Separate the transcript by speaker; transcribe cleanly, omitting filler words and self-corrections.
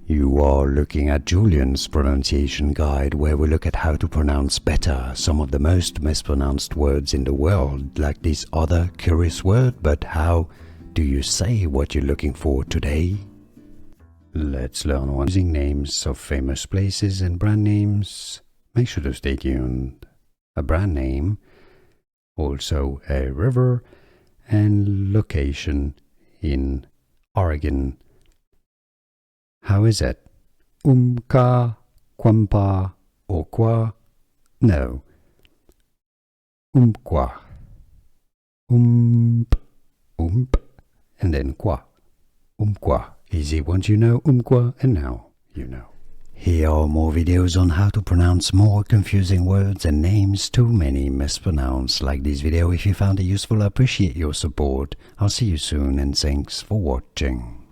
Speaker 1: You are looking at Julian's pronunciation guide, where we look at how to pronounce better some of the most mispronounced words in the world, like this other curious word. But how do you say what you're looking for today? Let's learn one using names of famous places and brand names. Make sure to stay tuned. A brand name, also a river, and location in Oregon. How is it? Umpqua, quampa, or qua? No. Umpqua. Ump, and then qua. Umpqua. Easy once you know Umpqua, and now you know. Here are more videos on how to pronounce more confusing words and names too many mispronounced. Like this video if you found it useful. I appreciate your support. I'll see you soon, and thanks for watching.